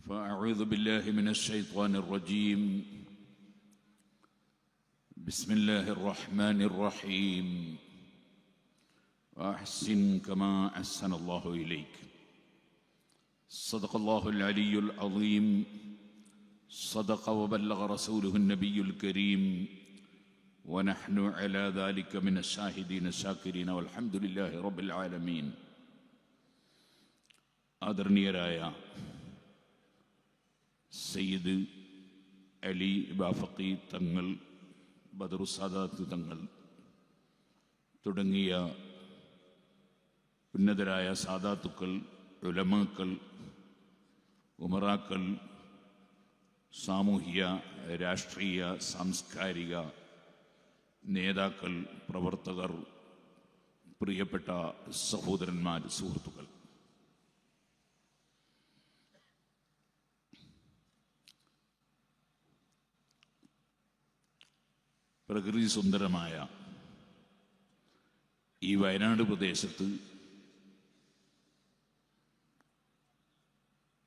فأعوذ بالله من الشيطان الرجيم. بسم الله الرحمن الرحيم. وأحسن كما أحسن الله إليك. صدق الله العلي العظيم. صدق وبلغ رسوله النبي الكريم. ونحن على ذلك من الشاهدين الشاكرين والحمد لله رب العالمين. ആദരണീയരായ സയ്യിദ് അലി ബാഫഖി തങ്ങൾ, ബദറു സാദാത്ത് തങ്ങൾ തുടങ്ങിയ ഉന്നതരായ സാദാത്തുക്കൾ, ഉലമാക്കൾ, ഉമറാക്കൾ, സാമൂഹിക രാഷ്ട്രീയ സാംസ്കാരിക നേതാക്കൾ, പ്രവർത്തകർ, പ്രിയപ്പെട്ട സഹോദരന്മാർ, സുഹൃത്തുക്കൾ, പ്രകൃതി സുന്ദരമായ ഈ വയനാട് പ്രദേശത്ത്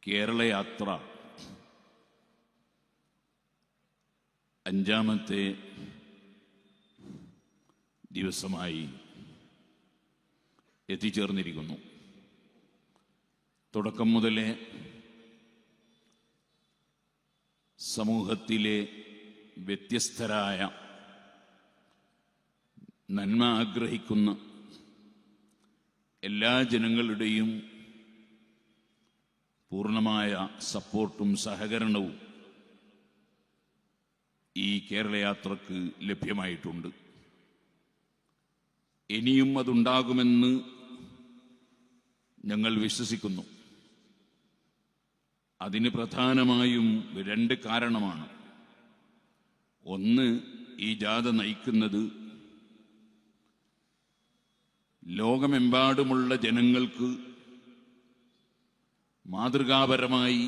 കേരളയാത്ര അഞ്ചാമത്തെ ദിവസമായി എത്തിച്ചേർന്നിരിക്കുന്നു. തുടക്കം മുതലേ സമൂഹത്തിലെ വ്യത്യസ്തരായ നന്മ ആഗ്രഹിക്കുന്ന എല്ലാ ജനങ്ങളുടെയും പൂർണ്ണമായ സപ്പോർട്ടും സഹകരണവും ഈ കേരളയാത്രക്ക് ലഭ്യമായിട്ടുണ്ട്. ഇനിയും അതുണ്ടാകുമെന്ന് ഞങ്ങൾ വിശ്വസിക്കുന്നു. അതിന് പ്രധാനമായും രണ്ട് കാരണമാണ്. ഒന്ന്, ഈ ജാഥ നയിക്കുന്നത് ലോകമെമ്പാടുമുള്ള ജനങ്ങൾക്ക് മാതൃകാപരമായി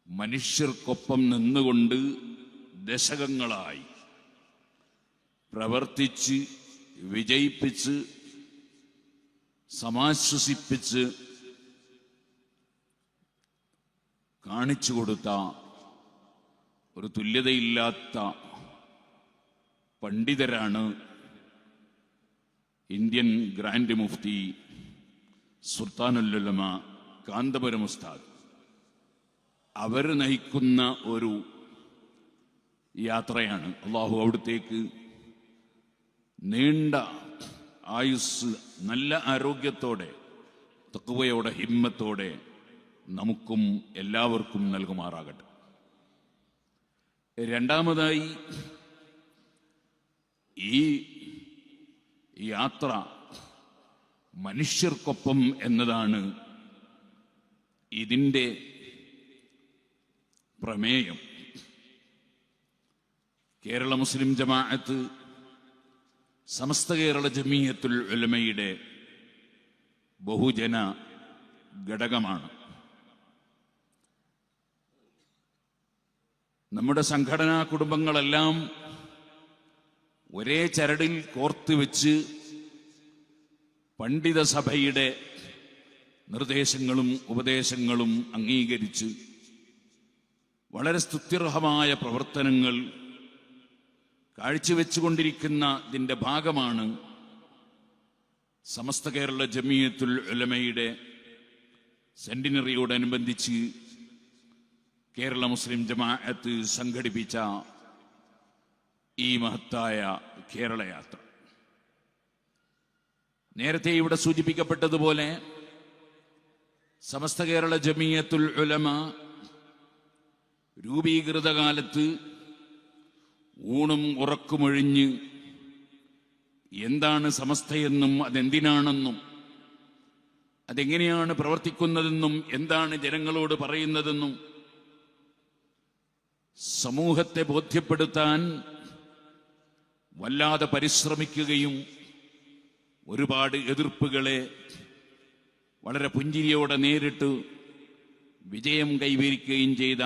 മനുഷ്യർക്കൊപ്പം നിന്നുകൊണ്ട് ദശകങ്ങളായി പ്രവർത്തിച്ച് വിജയിപ്പിച്ച് സമാശ്വസിപ്പിച്ച് കാണിച്ചു കൊടുത്ത ഒരു തുല്യതയില്ലാത്ത പണ്ഡിതരാണ് ഇന്ത്യൻ ഗ്രാൻഡ് മുഫ്തി സുൽത്താനുൽ ഉലമ കാന്തപുരം ഉസ്താദ്. അവർ നയിക്കുന്ന ഒരു യാത്രയാണ്. അള്ളാഹു അവിടത്തേക്ക് നീണ്ട ആയുസ്, നല്ല ആരോഗ്യത്തോടെ, തഖ്വയോടെ, ഹിമ്മത്തോടെ നമുക്കും എല്ലാവർക്കും നൽകുമാറാകട്ടെ. രണ്ടാമതായി, ഈ യാത്ര മനുഷ്യർക്കൊപ്പം എന്നതാണ് ഇതിൻ്റെ പ്രമേയം. കേരള മുസ്ലിം ജമാഅത്ത് സമസ്ത കേരള ജമീയത്തുൽ ഉലമയുടെ ബഹുജന ഘടകമാണ്. നമ്മുടെ സംഘടനാ കുടുംബങ്ങളെല്ലാം ഒരേ ചരടിൽ കോർത്തുവെച്ച് പണ്ഡിത സഭയുടെ നിർദ്ദേശങ്ങളും ഉപദേശങ്ങളും അംഗീകരിച്ച് വളരെ സ്തുത്യർഹമായ പ്രവർത്തനങ്ങൾ കാഴ്ചവെച്ചുകൊണ്ടിരിക്കുന്നതിൻ്റെ ഭാഗമാണ് സമസ്ത കേരള ജമീയത്തുൽ ഉലമയുടെ സെന്റിനറിയോടനുബന്ധിച്ച് കേരള മുസ്ലിം ജമാഅത്ത് സംഘടിപ്പിച്ച ഈ മഹത്തായ കേരളയാത്ര. നേരത്തെ ഇവിടെ സൂചിപ്പിക്കപ്പെട്ടതുപോലെ സമസ്ത കേരള ജമീയത്തുൽ ഉലമ രൂപീകൃത കാലത്ത് ഊണും ഉറക്കുമൊഴിഞ്ഞ് എന്താണ് സമസ്തയെന്നും അതെന്തിനാണെന്നും അതെങ്ങനെയാണ് പ്രവർത്തിക്കുന്നതെന്നും എന്താണ് ജനങ്ങളോട് പറയുന്നതെന്നും സമൂഹത്തെ ബോധ്യപ്പെടുത്താൻ വല്ലാതെ പരിശ്രമിക്കുകയും ഒരുപാട് എതിർപ്പുകളെ വളരെ പുഞ്ചിരിയോടെ നേരിട്ട് വിജയം കൈവരിക്കുകയും ചെയ്ത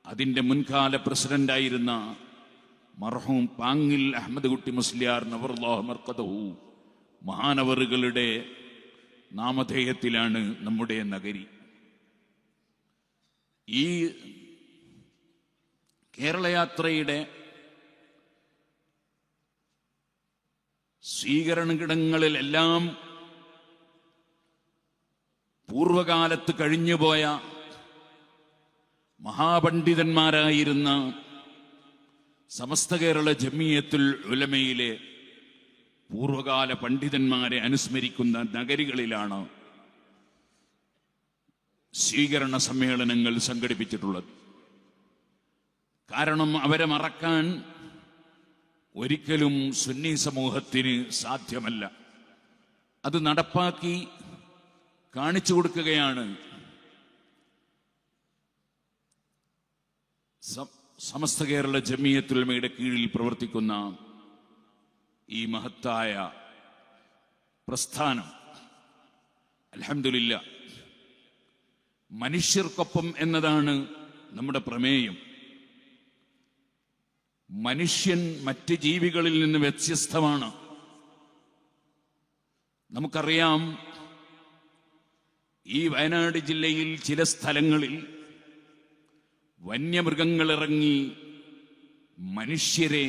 അതിൻ്റെ മുൻകാല പ്രസിഡന്റായിരുന്ന മർഹൂം പാങ്ങിൽ അഹമ്മദ് കുട്ടി മുസ്ലിയാർ നവറുല്ലാഹു മർഖദഹു മഹാനവറുകളുടെ നാമധേയത്തിലാണ് നമ്മുടെ നഗരി. ഈ കേരളയാത്രയുടെ സ്വീകരണകിടങ്ങളിലെല്ലാം പൂർവകാലത്ത് കഴിഞ്ഞുപോയ മഹാപണ്ഡിതന്മാരായിരുന്ന സമസ്ത കേരള ജമിയത്തുൽ ഉലമയിലെ പൂർവകാല പണ്ഡിതന്മാരെ അനുസ്മരിക്കുന്ന നഗരികളിലാണ് സ്വീകരണ സമ്മേളനങ്ങൾ സംഘടിപ്പിച്ചിട്ടുള്ളത്. കാരണം അവരെ മറക്കാൻ ഒരിക്കലും സുന്നി സമൂഹത്തിന് സാധ്യമല്ല. അത് നടപ്പാക്കി കാണിച്ചു കൊടുക്കുകയാണ് സമസ്ത കേരള ജമിയത്തുൽ ഉലമയുടെ കീഴിൽ പ്രവർത്തിക്കുന്ന ഈ മഹത്തായ പ്രസ്ഥാനം. അൽഹംദുലില്ലാ, മനുഷ്യർക്കൊപ്പം എന്നതാണ് നമ്മുടെ പ്രമേയം. മനുഷ്യൻ മറ്റ് ജീവികളിൽ നിന്ന് വ്യത്യസ്തമാണ്. നമുക്കറിയാം, ഈ വയനാട് ജില്ലയിൽ ചില സ്ഥലങ്ങളിൽ വന്യമൃഗങ്ങൾ ഇറങ്ങി മനുഷ്യരെ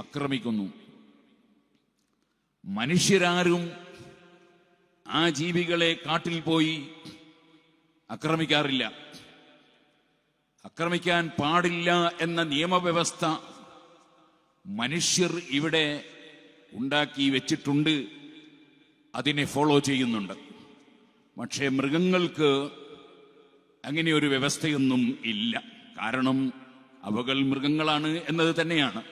ആക്രമിക്കുന്നു. മനുഷ്യരാരും ആ ജീവികളെ കാട്ടിൽ പോയി ആക്രമിക്കാറില്ല. ആക്രമിക്കാൻ പാടില്ല എന്ന നിയമവ്യവസ്ഥ മനുഷ്യർ ഇവിടെ ഉണ്ടാക്കി വെച്ചിട്ടുണ്ട്. അതിനെ ഫോളോ ചെയ്യുന്നുണ്ട്. പക്ഷേ മൃഗങ്ങൾക്ക് അങ്ങനെ ഒരു വ്യവസ്ഥയൊന്നും ഇല്ല. കാരണം അവകൾ മൃഗങ്ങളാണ് എന്നത് തന്നെയാണ്.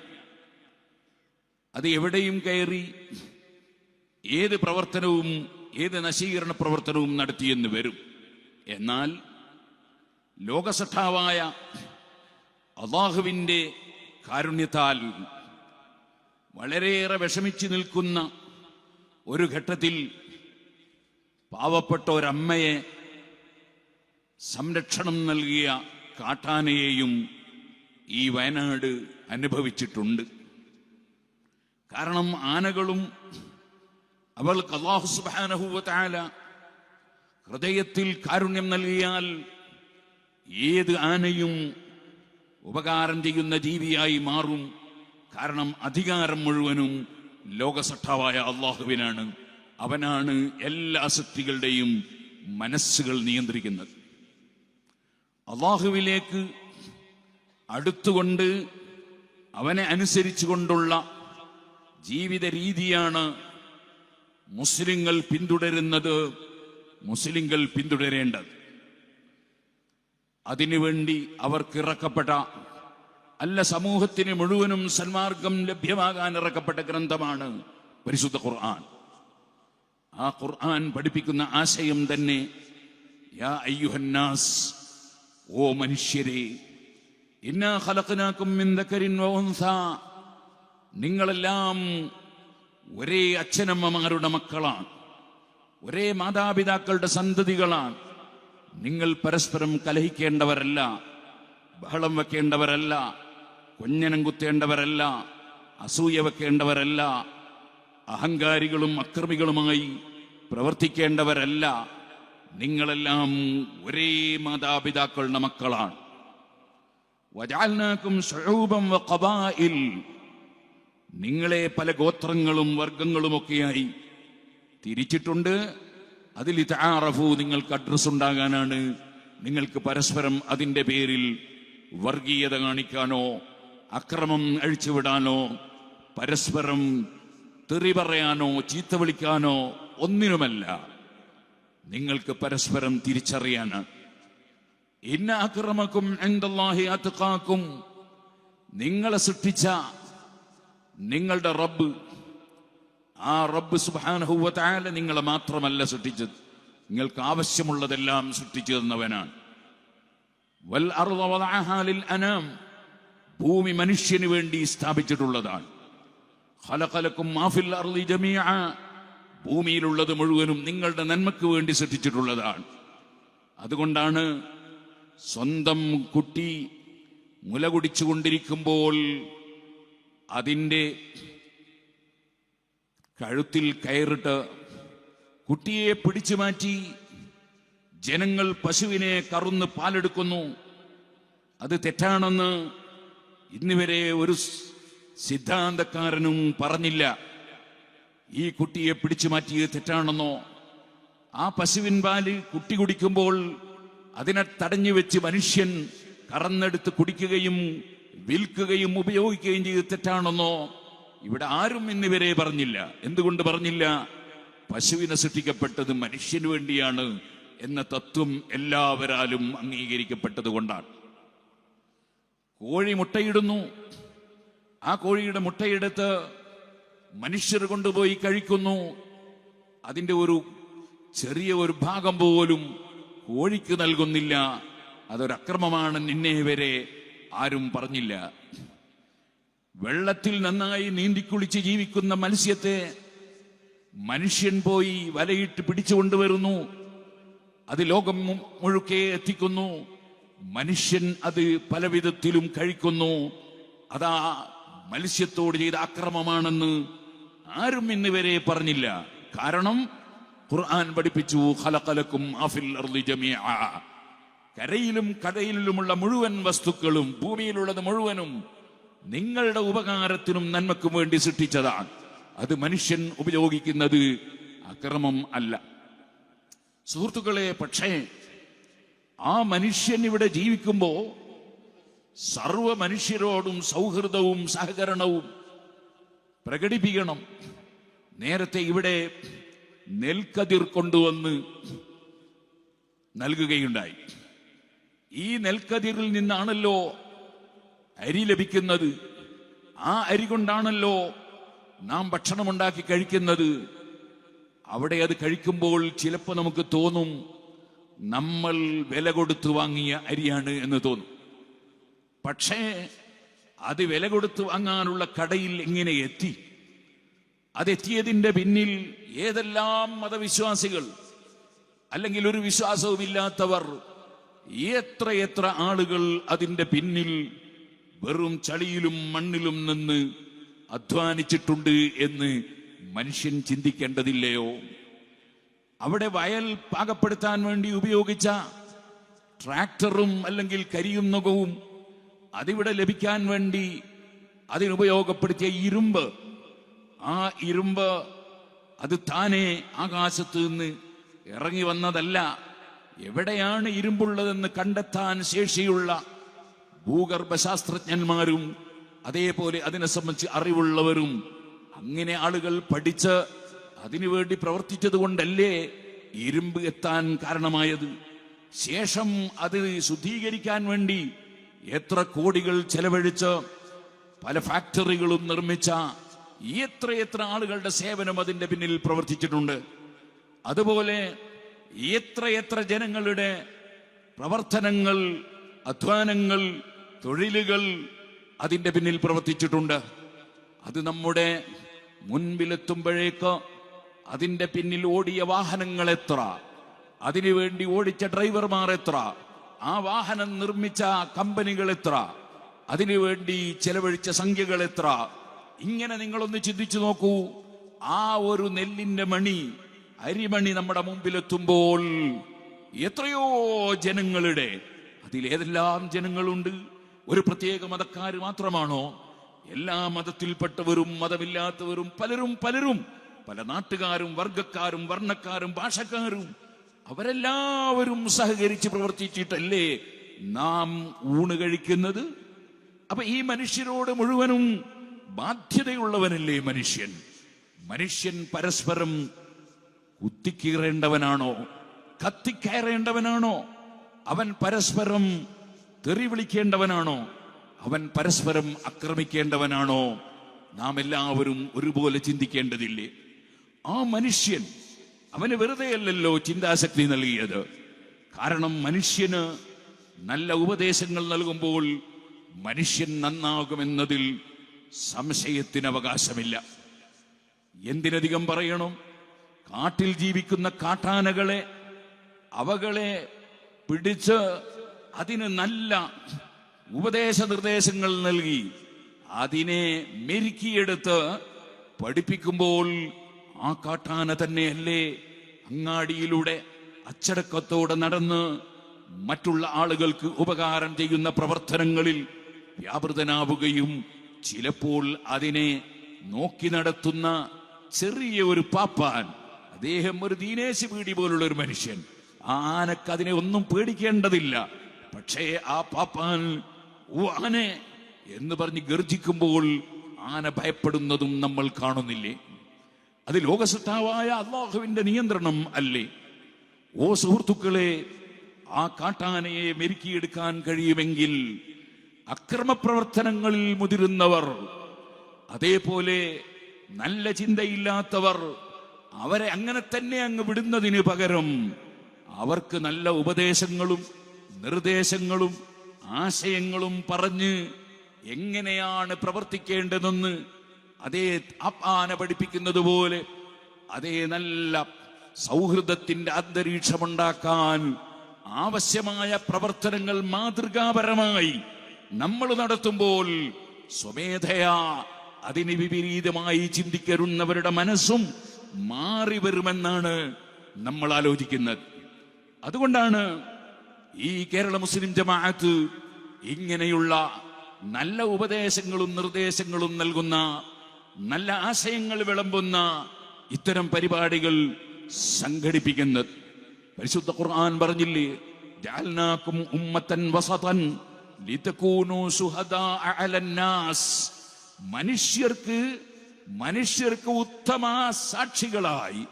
അത് എവിടെയും കയറി ഏത് പ്രവർത്തനവും ഏത് നശീകരണ പ്രവർത്തനവും നടത്തിയെന്ന് വരും. എന്നാൽ ലോകസട്ടാവായ അല്ലാഹുവിൻ്റെ കാരുണ്യത്താൽ വളരെയേറെ വിഷമിച്ചു നിൽക്കുന്ന ഒരു ഘട്ടത്തിൽ പാവപ്പെട്ട ഒരമ്മയെ സംരക്ഷണം നൽകിയ കാട്ടാനയെയും ഈ വയനാട് അനുഭവിച്ചിട്ടുണ്ട്. കാരണം ആനകളും അവൾക്ക് അല്ലാഹു സുബ്ഹാനഹു വ തആല ഹൃദയത്തിൽ കാരുണ്യം നൽകിയാൽ ഏത് ആനയും ഉപകാരം ചെയ്യുന്ന ജീവിയായി മാറും. കാരണം അധികാരം മുഴുവനും ലോകസട്ടാവായ അല്ലാഹുവിനാണ്. അവനാണ് എല്ലാ സൃഷ്ടികളുടെയും മനസ്സുകൾ നിയന്ത്രിക്കുന്നത്. അല്ലാഹുവിലേക്ക് അടുത്തുകൊണ്ട് അവനെ അനുസരിച്ചുകൊണ്ടുള്ള ജീവിത രീതിയാണ് മുസ്ലിങ്ങൾ പിന്തുടരുന്നത്, മുസ്ലിങ്ങൾ പിന്തുടരേണ്ടത്. അതിനുവേണ്ടി അവർക്ക് ഇറക്കപ്പെട്ട സമൂഹത്തിന് മുഴുവനും സന്മാർഗം ലഭ്യമാകാൻ ഇറക്കപ്പെട്ട ഗ്രന്ഥമാണ് പരിശുദ്ധ ഖുർആൻ. ആ ഖുർആൻ പഠിപ്പിക്കുന്ന ആശയം തന്നെ യാ അയ്യുഹന്നാസ്, ഓ മനുഷ്യരെ, ഇന്നാ ഖലഖനാകും മിൻ ദക്കരിൻ വ ഉൻസാ, നിങ്ങളെല്ലാം ഒരേ അച്ഛനമ്മമാരുടെ മക്കളാണ്, ഒരേ മാതാപിതാക്കളുടെ സന്തതികളാണ്. നിങ്ങൾ പരസ്പരം കലഹിക്കേണ്ടവരല്ല, ബഹളം വെക്കേണ്ടവരല്ല, കൊഞ്ഞനം കുത്തേണ്ടവരല്ല, അസൂയ വെക്കേണ്ടവരല്ല, അഹങ്കാരികളും അക്രമികളുമായി പ്രവർത്തിക്കേണ്ടവരല്ല. നിങ്ങളെല്ലാം ഒരേ മാതാപിതാക്കളുടെ മക്കളാണ്. വജഅൽനാകും ശുഊബൻ വഖബാഇൽ, നിങ്ങളെ പല ഗോത്രങ്ങളും വർഗങ്ങളുമൊക്കെയായി തിരിച്ചിട്ടുണ്ട്. അതിൽ തആറഫു, നിങ്ങൾക്ക് അഡ്രസ് ഉണ്ടാകാനാണ്. നിങ്ങൾക്ക് പരസ്പരം അതിൻ്റെ പേരിൽ വർഗീയത കാണിക്കാനോ അക്രമം അഴിച്ചുവിടാനോ പരസ്പരം തെറി പറയാനോ ചീത്ത വിളിക്കാനോ ഒന്നിനുമല്ല. നിങ്ങൾക്ക് പരസ്പരം തിരിച്ചറിയാനാണ്. ഇന്ന അക്രമക്കും ഇൻദല്ലാഹി അത്ഖാക്കും, നിങ്ങളെ സൃഷ്ടിച്ച നിങ്ങളുടെ റബ്ബ്, ആ റബ്ബ് സുബ്ഹാനഹു വ തആല നിങ്ങളെ മാത്രമല്ല സൃഷ്ടിച്ചത്, നിങ്ങൾക്ക് ആവശ്യമുള്ളതെല്ലാം സൃഷ്ടിച്ചു തന്നവനാണ്. വൽ അർള വദഅഹാ ലിൽ അനാം, ഭൂമി മനുഷ്യന് വേണ്ടി സ്ഥാപിച്ചിട്ടുള്ളതാണ്. ഖലഖലകും മാ ഫിൽ അർളി ജമീഅ, ഭൂമിയിലുള്ളത് മുഴുവനും നിങ്ങളുടെ നന്മയ്ക്ക് വേണ്ടി സൃഷ്ടിച്ചിട്ടുള്ളതാണ്. അതുകൊണ്ടാണ് സ്വന്തം കുട്ടി മുല കുടിച്ചുകൊണ്ടിരിക്കുമ്പോൾ അതിൻ്റെ കഴുത്തിൽ കയറിട്ട് കുട്ടിയെ പിടിച്ചു മാറ്റി ജനങ്ങൾ പശുവിനെ കറന്ന് പാലെടുക്കുന്നു. അത് തെറ്റാണെന്ന് ഇന്നുവരെ ഒരു സിദ്ധാന്തക്കാരനും പറഞ്ഞില്ല. ഈ കുട്ടിയെ പിടിച്ചു മാറ്റിയത് തെറ്റാണെന്നോ, ആ പശുവിൻ പാല് കുട്ടി കുടിക്കുമ്പോൾ അതിനെ തടഞ്ഞു വെച്ച് മനുഷ്യൻ കറന്നെടുത്ത് കുടിക്കുകയും വിൽക്കുകയും ഉപയോഗിക്കുകയും ചെയ്ത് തെറ്റാണെന്നോ ഇവിടെ ആരും ഇന്നുവരെ പറഞ്ഞില്ല. എന്തുകൊണ്ട് പറഞ്ഞില്ല? പശുവിനെ സൃഷ്ടിക്കപ്പെട്ടത് മനുഷ്യന് വേണ്ടിയാണ് എന്ന തത്വം എല്ലാവരാലും അംഗീകരിക്കപ്പെട്ടത് കൊണ്ടാണ്. കോഴി മുട്ടയിടുന്നു. ആ കോഴിയുടെ മുട്ടയെടുത്ത് മനുഷ്യർ കൊണ്ടുപോയി കഴിക്കുന്നു. അതിൻ്റെ ഒരു ചെറിയ ഒരു ഭാഗം പോലും കോഴിക്ക് നൽകുന്നില്ല. അതൊരക്രമമാണ്. നിന്നെ വരെ ആരും പറഞ്ഞില്ല. വെള്ളത്തിൽ നന്നായി നീന്തിക്കുളിച്ച് ജീവിക്കുന്ന മത്സ്യത്തെ മനുഷ്യൻ പോയി വലയിട്ട് പിടിച്ചുകൊണ്ടുവരുന്നു. അത് ലോകം മുഴുക്കെ എത്തിക്കുന്നു. മനുഷ്യൻ അത് പലവിധത്തിലും കഴിക്കുന്നു. അതാ മത്സ്യത്തോട് ചെയ്ത അക്രമമാണെന്ന് ആരും ഇന്ന് വരെ പറഞ്ഞില്ല. കാരണം ഖുർആൻ പഠിപ്പിച്ചു, ഖലഖലക്കും അഫിൽ അർളി ജമീഅ. കരയിലും കടലിലുമുള്ള മുഴുവൻ വസ്തുക്കളും, ഭൂമിയിലുള്ളത് മുഴുവനും നിങ്ങളുടെ ഉപകാരത്തിനും നന്മക്കും വേണ്ടി സൃഷ്ടിച്ചതാണ്. അത് മനുഷ്യൻ ഉപയോഗിക്കുന്നത് അക്രമം അല്ല. സുഹൃത്തുക്കളെ, പക്ഷേ ആ മനുഷ്യൻ ഇവിടെ ജീവിക്കുമ്പോ സർവ മനുഷ്യരോടും സൗഹൃദവും സഹകരണവും പ്രകടിപ്പിക്കണം. നേരത്തെ ഇവിടെ നെൽക്കതിർ കൊണ്ടുവന്ന് നൽകുകയുണ്ടായി. ഈ നെൽക്കതിരിൽ നിന്നാണല്ലോ അരി ലഭിക്കുന്നത്. ആ അരി കൊണ്ടാണല്ലോ നാം ഭക്ഷണമുണ്ടാക്കി കഴിക്കുന്നത്. അവിടെ അത് കഴിക്കുമ്പോൾ ചിലപ്പോൾ നമുക്ക് തോന്നും നമ്മൾ വില കൊടുത്ത് വാങ്ങിയ അരിയാണ് എന്ന് തോന്നും. പക്ഷേ അത് വില കൊടുത്ത് വാങ്ങാനുള്ള കടയിൽ എങ്ങനെ എത്തി? അതെത്തിയതിൻ്റെ പിന്നിൽ ഏതെല്ലാം മതവിശ്വാസികൾ അല്ലെങ്കിൽ ഒരു വിശ്വാസവുമില്ലാത്തവർ, എത്ര ആളുകൾ അതിൻ്റെ പിന്നിൽ വെറും ചളിയിലും മണ്ണിലും നിന്ന് അധ്വാനിച്ചിട്ടുണ്ട് എന്ന് മനുഷ്യൻ ചിന്തിക്കേണ്ടതില്ലയോ? അവിടെ വയൽ പാകപ്പെടുത്താൻ വേണ്ടി ഉപയോഗിച്ച ട്രാക്ടറും അല്ലെങ്കിൽ കരിയും നുകവും അതിവിടെ ലഭിക്കാൻ വേണ്ടി അതിനുപയോഗപ്പെടുത്തിയ ഇരുമ്പ്, ആ ഇരുമ്പ് അത് താനെ ആകാശത്ത് നിന്ന് ഇറങ്ങി വന്നതല്ല. എവിടെയാണ് ഇരുമ്പുള്ളതെന്ന് കണ്ടെത്താൻ ശേഷിയുള്ള ഭൂഗർഭശാസ്ത്രജ്ഞന്മാരും അതേപോലെ അതിനെ സംബന്ധിച്ച് അറിവുള്ളവരും അങ്ങനെ ആളുകൾ പഠിച്ച് അതിനുവേണ്ടി പ്രവർത്തിച്ചത് കൊണ്ടല്ലേ ഇരുമ്പ് എത്താൻ കാരണമായത്. ശേഷം അത് ശുദ്ധീകരിക്കാൻ വേണ്ടി എത്ര കോടികൾ ചെലവഴിച്ച് പല ഫാക്ടറികളും നിർമ്മിച്ച എത്ര ആളുകളുടെ സേവനം അതിന്റെ പിന്നിൽ പ്രവർത്തിച്ചിട്ടുണ്ട്. അതുപോലെ എത്ര ജനങ്ങളുടെ പ്രവർത്തനങ്ങൾ, അധ്വാനങ്ങൾ, തൊഴിലുകൾ അതിന്റെ പിന്നിൽ പ്രവർത്തിച്ചിട്ടുണ്ട്. അത് നമ്മുടെ മുൻപിലെത്തുമ്പോഴേക്ക് അതിന്റെ പിന്നിൽ ഓടിയ വാഹനങ്ങൾ എത്ര, അതിനുവേണ്ടി ഓടിച്ച ഡ്രൈവർമാർ എത്ര, ആ വാഹനം നിർമ്മിച്ച കമ്പനികൾ എത്ര, അതിനുവേണ്ടി ചെലവഴിച്ച സംഖ്യകൾ എത്ര. ഇങ്ങനെ നിങ്ങളൊന്ന് ചിന്തിച്ചു നോക്കൂ. ആ ഒരു നെല്ലിന്റെ മണി, അരിമണി നമ്മുടെ മുമ്പിലെത്തുമ്പോൾ എത്രയോ ജനങ്ങളുടെ, അതിലേതെല്ലാം ജനങ്ങളുണ്ട്? ഒരു പ്രത്യേക മതക്കാർ മാത്രമാണോ? എല്ലാ മതത്തിൽപ്പെട്ടവരും മതമില്ലാത്തവരും പലരും പല നാട്ടുകാരും വർഗക്കാരും വർണ്ണക്കാരും ഭാഷക്കാരും അവരെല്ലാവരും സഹകരിച്ച് പ്രവർത്തിച്ചിട്ടല്ലേ നാം ഊണ് കഴിക്കുന്നത്. അപ്പൊ ഈ മനുഷ്യരോട് മുഴുവനും ബാധ്യതയുള്ളവനല്ലേ മനുഷ്യൻ. മനുഷ്യൻ പരസ്പരം കുത്തിക്കീറേണ്ടവനാണോ? കത്തിക്കയറേണ്ടവനാണോ? അവൻ പരസ്പരം തെറി വിളിക്കേണ്ടവനാണോ? അവൻ പരസ്പരം ആക്രമിക്കേണ്ടവനാണോ? നാം എല്ലാവരും ഒരുപോലെ ചിന്തിക്കേണ്ടതില്ലേ? ആ മനുഷ്യൻ, അവന് വെറുതെയല്ലല്ലോ ചിന്താശക്തി നൽകിയത്. കാരണം മനുഷ്യന് നല്ല ഉപദേശങ്ങൾ നൽകുമ്പോൾ മനുഷ്യൻ നന്നാകുമെന്നതിൽ സംശയത്തിന് അവകാശമില്ല. എന്തിനധികം പറയണം? കാട്ടിൽ ജീവിക്കുന്ന കാട്ടാനകളെ, അവകളെ പിടിച്ച് അതിന് നല്ല ഉപദേശ നിർദ്ദേശങ്ങൾ നൽകി അതിനെ മെരുക്കിയെടുത്ത് പഠിപ്പിക്കുമ്പോൾ ആ കാട്ടാന തന്നെയല്ലേ അങ്ങാടിയിലൂടെ അച്ചടക്കത്തോടെ നടന്ന് മറ്റുള്ള ആളുകൾക്ക് ഉപകാരം ചെയ്യുന്ന പ്രവർത്തനങ്ങളിൽ വ്യാപൃതനാവുകയും ചിലപ്പോൾ അതിനെ നോക്കി നടത്തുന്ന ചെറിയ ഒരു പാപ്പാൻ, അദ്ദേഹം ഒരു ദീനേശ് പീടി പോലുള്ള ഒരു മനുഷ്യൻ, ആ ആനക്ക് അതിനെ ഒന്നും പേടിക്കേണ്ടതില്ല. പക്ഷേ ആ പാപ്പാൻ ആനെ എന്ന് പറഞ്ഞ് ഗർജിക്കുമ്പോൾ ആന ഭയപ്പെടുന്നതും നമ്മൾ കാണുന്നില്ലേ? അത് ലോകസത്താവായ അള്ളാഹുവിന്റെ നിയന്ത്രണം അല്ലേ? ഓ സുഹൃത്തുക്കളെ, ആ കാട്ടാനയെ മെരുക്കിയെടുക്കാൻ കഴിയുമെങ്കിൽ അക്രമപ്രവർത്തനങ്ങളിൽ മുതിരുന്നവർ, അതേപോലെ നല്ല ചിന്തയില്ലാത്തവർ, അവരെ അങ്ങനെ തന്നെ അങ്ങ് വിടുന്നതിന് പകരം അവർക്ക് നല്ല ഉപദേശങ്ങളും നിർദ്ദേശങ്ങളും ആശയങ്ങളും പറഞ്ഞ് എങ്ങനെയാണ് പ്രവർത്തിക്കേണ്ടതെന്ന് അതേ ആന പഠിപ്പിക്കുന്നത് പോലെ അതേ നല്ല സൗഹൃദത്തിന്റെ അന്തരീക്ഷമുണ്ടാക്കാൻ ആവശ്യമായ പ്രവർത്തനങ്ങൾ മാതൃകാപരമായി നമ്മൾ നടത്തുമ്പോൾ സ്വമേധയാ അതിന് വിപരീതമായി ചിന്തിക്കരുന്നവരുടെ മനസ്സും മാറി വരുമെന്നാണ് നമ്മൾ ആലോചിക്കുന്നത്. അതുകൊണ്ടാണ് ഈ കേരള മുസ്ലിം ജമാഅത്ത് ഇങ്ങനെയുള്ള നല്ല ഉപദേശങ്ങളും നിർദ്ദേശങ്ങളും നൽകുന്ന, നല്ല ആശയങ്ങൾ വിളമ്പുന്ന ഇത്തരം പരിപാടികൾ സംഘടിപ്പിക്കുന്നത്. പരിശുദ്ധ ഖുർആൻ പറഞ്ഞില്ലേ, ജഅൽനാകും ഉമ്മത്തൻ വസതൻ ലിതകൂനൂ ശുഹദാഅ അലന്നാസ്. മനുഷ്യർക്ക് ഉത്തമ സാക്ഷികളായി,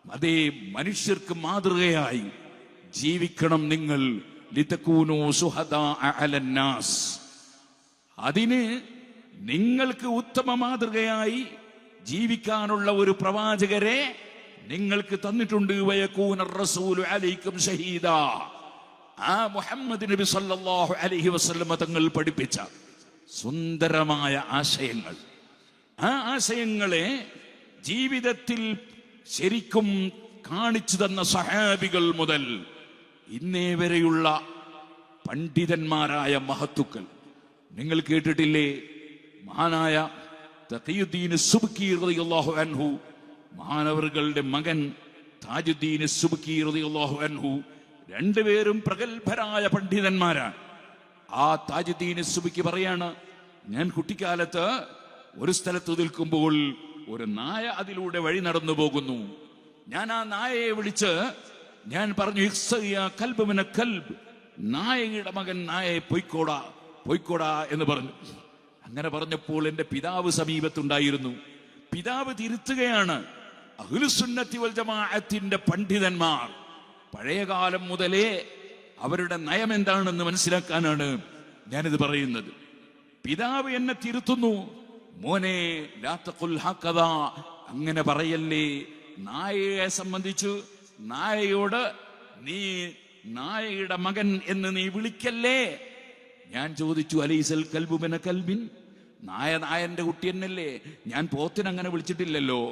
അതേ മനുഷ്യർക്ക് മാതൃകയായി ജീവിക്കണം നിങ്ങൾ. ലിതകൂനൂ ശുഹദാഅ അലന്നാസ്. അതിന് നിങ്ങൾക്ക് ഉത്തമ മാതൃകയായി ജീവിക്കാനുള്ള ഒരു പ്രവാചകരെ നിങ്ങൾക്ക് തന്നിട്ടുണ്ട്. വയകൂന റസൂലു അലൈക്കും ഷഹീദാ. ആ മുഹമ്മദ് നബി സല്ലല്ലാഹു അലൈഹി വസല്ലം തങ്ങൾ പഠിപ്പിച്ച സുന്ദരമായ ആശയങ്ങൾ, ആ ആശയങ്ങളെ ജീവിതത്തിൽ ശരിക്കും കാണിച്ചു തന്ന സഹാബികൾ മുതൽ ഇന്നേ വരെയുള്ള പണ്ഡിതന്മാരായ മഹത്തുക്കൾ, നിങ്ങൾ കേട്ടിട്ടില്ലേ? മഹാനായ തഖിയുദ്ദീൻ സുബ്കി റളിയല്ലാഹു അൻഹു, മഹാനവറുകളുടെ മകൻ താജുദ്ദീൻ സുബ്കി റളിയല്ലാഹു അൻഹു, രണ്ടുപേരും പ്രഗത്ഭരായ പണ്ഡിതന്മാരാണ്. ആ താജുദ്ദീൻ സുബ്കി പറയാണ്, ഞാൻ കുട്ടിക്കാലത്ത് ഒരു സ്ഥലത്ത് നിൽക്കുമ്പോൾ ഒരു നായ അതിലൂടെ വഴി നടന്നു പോകുന്നു. ഞാൻ ആ നായയെ വിളിച്ച് ഞാൻ പറഞ്ഞു, കൽബ് കൽബ്, നായയുടെ മകൻ നായയെ പൊയ്ക്കോടാ എന്ന് പറഞ്ഞു. അങ്ങനെ പറഞ്ഞപ്പോൾ എന്റെ പിതാവ് സമീപത്തുണ്ടായിരുന്നു. പിതാവ് തിരുത്തുകയാണ്. അഹ്ലുസുന്നത്തി വൽ ജമാഅത്തിന്റെ പണ്ഡിതന്മാർ പഴയകാലം മുതലേ അവരുടെ നയം എന്താണെന്ന് മനസ്സിലാക്കാനാണ് ഞാനിത് പറയുന്നത്. പിതാവ് എന്നെ തിരുത്തുന്നു, മോനെ ലാ തഖുൽ ഹഖദാ, അങ്ങനെ പറയല്ലേ. നായയെ സംബന്ധിച്ചു നായയോട് നീ നായയുടെ മകൻ എന്ന് നീ വിളിക്കല്ലേ. ഞാൻ ചോദിച്ചു, അലൈസൽ കൽബു ബിന കൽബിൻ, നായന്റെ കുട്ടി എന്നല്ലേ? ഞാൻ പോത്തിനങ്ങനെ വിളിച്ചിട്ടില്ലല്ലോ,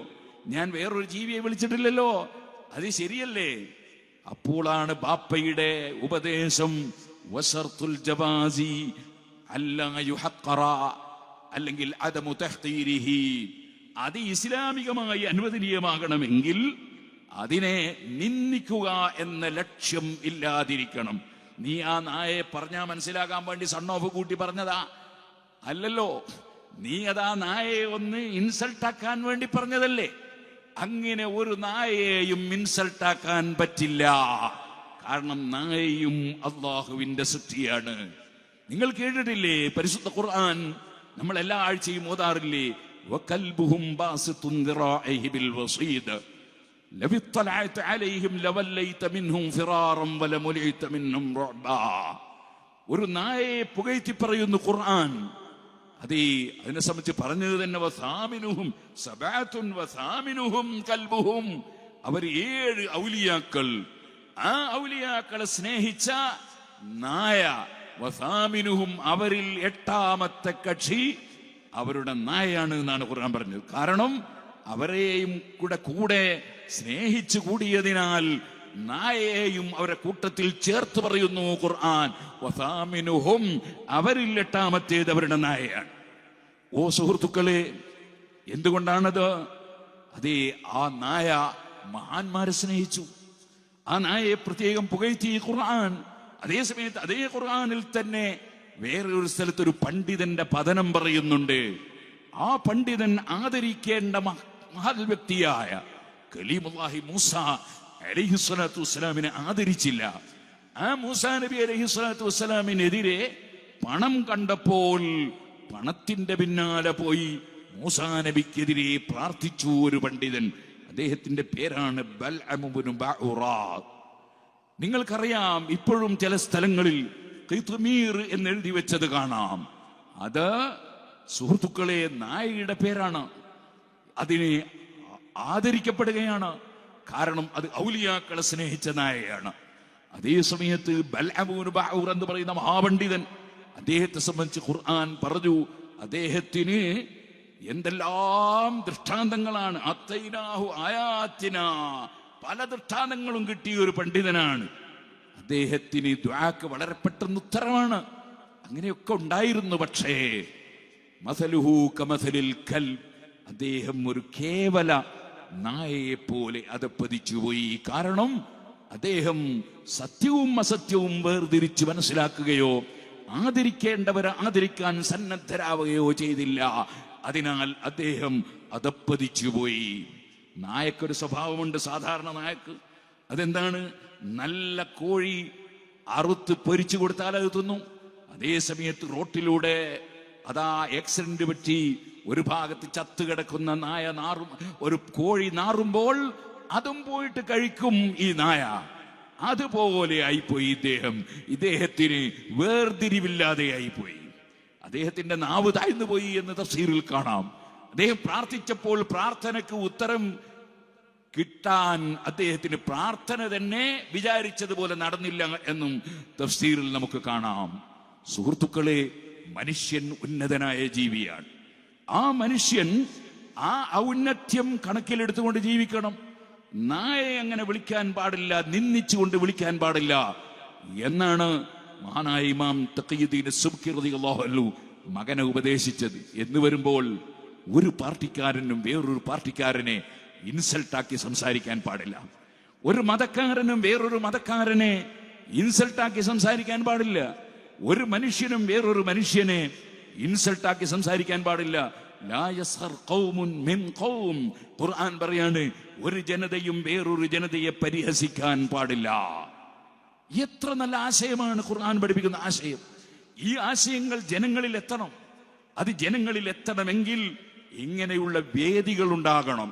ഞാൻ വേറൊരു ജീവിയെ വിളിച്ചിട്ടില്ലല്ലോ, അത് ശരിയല്ലേ? അപ്പോഴാണ് ബാപ്പയുടെ ഉപദേശം, വശർത്തുൽ ജവാസി അല്ലാ യുഹഖറ, അല്ലെങ്കിൽ അദമു തഹ്തീരിഹി, അത് ഇസ്ലാമികമായി അനുവദനീയമാകണമെങ്കിൽ അതിനെ നിന്ദിക്കുക എന്ന ലക്ഷ്യം ഇല്ലാതിരിക്കണം. നീ ആ നായയെ പറഞ്ഞാൽ മനസ്സിലാകാൻ വേണ്ടി സൺ ഓഫ് കൂട്ടി പറഞ്ഞതാ അല്ലല്ലോ. നീ അതാ നായയെ ഒന്ന് ഇൻസൾട്ടാക്കാൻ വേണ്ടി പറഞ്ഞതല്ലേ. അങ്ങനെ ഒരു നായയെയും ഇൻസൾട്ടാക്കാൻ പറ്റില്ല. കാരണം നായയും അള്ളാഹുവിന്റെ സൃഷ്ടിയാണ്. നിങ്ങൾ കേട്ടിട്ടില്ലേ പരിശുദ്ധ ഖുർആൻ നമ്മൾ എല്ലാ ആഴ്ചയും ഓതാറില്ലേ? വകൽബുഹും ബാസിതുൻ ദിറാഇഹി ബിൽ വസീദ് ലവ ഇത്തലഅത അലൈഹിം ലവല്ലൈത മിൻഹും ഫിറാറൻ വലമുലിത മിൻഹും റഅബാ. ഒരു നായയെ പുകഴ്ത്തി പറയുന്നു ഖുർആൻ. അതേ, അതിനെ സംബന്ധിച്ച് പറഞ്ഞത് തന്നെ വസാമിനുഹും സബഅത്തുൻ വസാമിനുഹും കൽബുഹും. അവർ 7 ഔലിയാക്കൾ, ആ ഔലിയാക്കളെ സ്നേഹിച്ച നായ വസാമിനുഹും, അവരിൽ 8ാമത്തെ കക്ഷി അവരുടെ നായയാണ് എന്നാണ് ഖുർആൻ പറഞ്ഞത്. കാരണം അവരെയും കൂടെ സ്നേഹിച്ചു കൂടിയതിനാൽ നായയെയും അവരെ കൂട്ടത്തിൽ ചേർത്ത് പറയുന്നു ഖുർആൻ. വസാമിനുഹും, അവരിൽ 8ാമത്തേത് അവരുടെ നായയാണ്. ഓ സുഹൃത്തുക്കളെ, എന്തുകൊണ്ടാണത്? അതേ, ആ നായ മഹാന്മാരെ സ്നേഹിച്ചു. ആ നായയെ പ്രത്യേകം പുകഴ്ത്തി ഖുർആൻ. അതേ സമയത്ത് അതേ ഖുർആനിൽ തന്നെ വേറൊരു സ്ഥലത്തൊരു പണ്ഡിതന്റെ പതനം പറയുന്നുണ്ട്. ആ പണ്ഡിതൻ ആദരിക്കേണ്ട മഹൽ വ്യക്തിയായ കലീമുല്ലാഹി മൂസ അലൈഹിസ്സലാത്തു വസ്സലാമിനെ ആദരിച്ചില്ല. ആ മൂസാ നബി അലൈഹിസ്സലാത്തു വസ്സലാമിനെതിരെ പണം കണ്ടപ്പോൾ പണത്തിന്റെ പിന്നാലെ പോയി മൂസാ നബിക്കെതിരെ പ്രാർത്ഥിച്ചു ഒരു പണ്ഡിതൻ. അദ്ദേഹത്തിന്റെ പേരാണ് ബൽഅം ഇബ്നു ബഅൂറ. നിങ്ങൾക്കറിയാം, ഇപ്പോഴും ചില സ്ഥലങ്ങളിൽ ഖിത്മീർ എന്നെഴുതി വെച്ചത് കാണാം. അത് സുഹൃത്തുക്കളെ നായയുടെ പേരാണ്. അതിനെ ആദരിക്കപ്പെടുകയാണ്. കാരണം അത് ഔലിയാക്കളെ സ്നേഹിച്ച നായയാണ്. അതേ സമയത്ത് ബൽഅം ഇബ്നു ബഅൂർ എന്ന് പറയുന്ന മഹാപണ്ഡിതൻ, അദ്ദേഹത്തെ സംബന്ധിച്ച് ഖുർആൻ പറഞ്ഞു, അദ്ദേഹത്തിന് എന്തെല്ലാം ദൃഷ്ടാന്തങ്ങളാണ്. അത്തൈനാഹു ആയാത്തിനാ, പല ദൃഷ്ടാന്തങ്ങളും കിട്ടിയ ഒരു പണ്ഡിതനാണ്. അദ്ദേഹത്തിന് ദുആക്ക് വളരെ പെട്ടെന്ന് ഉത്തരമാണ്. അങ്ങനെയൊക്കെ ഉണ്ടായിരുന്നു. പക്ഷേ മസലുഹു കമസലിൽ കൽബ്, അദ്ദേഹം ഒരു കേവല നായയെ പോലെ അധപ്പതിച്ചുപോയി. കാരണം അദ്ദേഹം സത്യവും അസത്യവും വേർതിരിച്ച് മനസ്സിലാക്കുകയോ ആദരിക്കേണ്ടവരെ ആദരിക്കാൻ സന്നദ്ധരാവുകയോ ചെയ്തില്ല. അതിനാൽ അദ്ദേഹം അധപ്പതിച്ചുപോയി. നായക്കൊരു സ്വഭാവമുണ്ട്, സാധാരണ നായക്ക്. അതെന്താണ്? നല്ല കോഴി അറുത്ത് പൊരിച്ചു കൊടുത്താൽ അത് തിന്നും. അതേ സമയത്ത് റോട്ടിലൂടെ അതാ ആക്സിഡന്റ് പറ്റി ഒരു ഭാഗത്ത് ചത്തു കിടക്കുന്ന നായ ഒരു കോഴി നാറുമ്പോൾ അതും പോയിട്ട് കഴിക്കും ഈ നായ. അതുപോലെ ആയിപ്പോയി ഇദ്ദേഹത്തിന് വേർതിരിവില്ലാതെ ആയിപ്പോയി. അദ്ദേഹത്തിന്റെ നാവ് താഴ്ന്നു പോയി എന്ന് തഫ്സീറിൽ കാണാം. അദ്ദേഹം പ്രാർത്ഥിച്ചപ്പോൾ പ്രാർത്ഥനയ്ക്ക് ഉത്തരം കിട്ടാൻ അദ്ദേഹത്തിന് പ്രാർത്ഥന തന്നെ വിചാരിച്ചതുപോലെ നടന്നില്ല എന്നും തഫ്സീറിൽ നമുക്ക് കാണാം. സുഹൃത്തുക്കളെ, മനുഷ്യൻ ഉന്നതനായ ജീവിയാണ്. ആ മനുഷ്യൻ ആ ഔന്നത്യം കണക്കിലെടുത്തുകൊണ്ട് ജീവിക്കണം. നായയെ അങ്ങനെ വിളിക്കാൻ പാടില്ല, നിന്ദിച്ചുകൊണ്ട് വിളിക്കാൻ പാടില്ല എന്നാണ് മഹാനായ ഇമാം തഖിയുദ്ദീൻ സുബ്കി റളിയല്ലാഹു അൻഹു മകനെ ഉപദേശിച്ചത്. എന്ന് വരുമ്പോൾ ഒരു പാർട്ടിക്കാരനും വേറൊരു പാർട്ടിക്കാരനെ ഇൻസൾട്ടാക്കി സംസാരിക്കാൻ പാടില്ല. ഒരു മതക്കാരനും വേറൊരു മതക്കാരനെ ഇൻസൾട്ടാക്കി സംസാരിക്കാൻ പാടില്ല. ഒരു മനുഷ്യനും വേറൊരു മനുഷ്യനെ ഇൻസൾട്ടാക്കി സംസാരിക്കാൻ പാടില്ല. ലാ യസ്ഖർ ഖൗമുൻ മിൻ ഖൗം, ഖുർആൻ പറയാണ്, ഒരു ജനതയും വേറൊരു ജനതയെ പരിഹസിക്കാൻ പാടില്ല. എത്ര നല്ല ആശയമാണ് ഖുർആൻ പഠിപ്പിക്കുന്ന ആശയം. ഈ ആശയങ്ങൾ ജനങ്ങളിൽ എത്തണം. അത് ജനങ്ങളിൽ എത്തണമെങ്കിൽ ഇങ്ങനെയുള്ള വേദികൾ ഉണ്ടാകണം.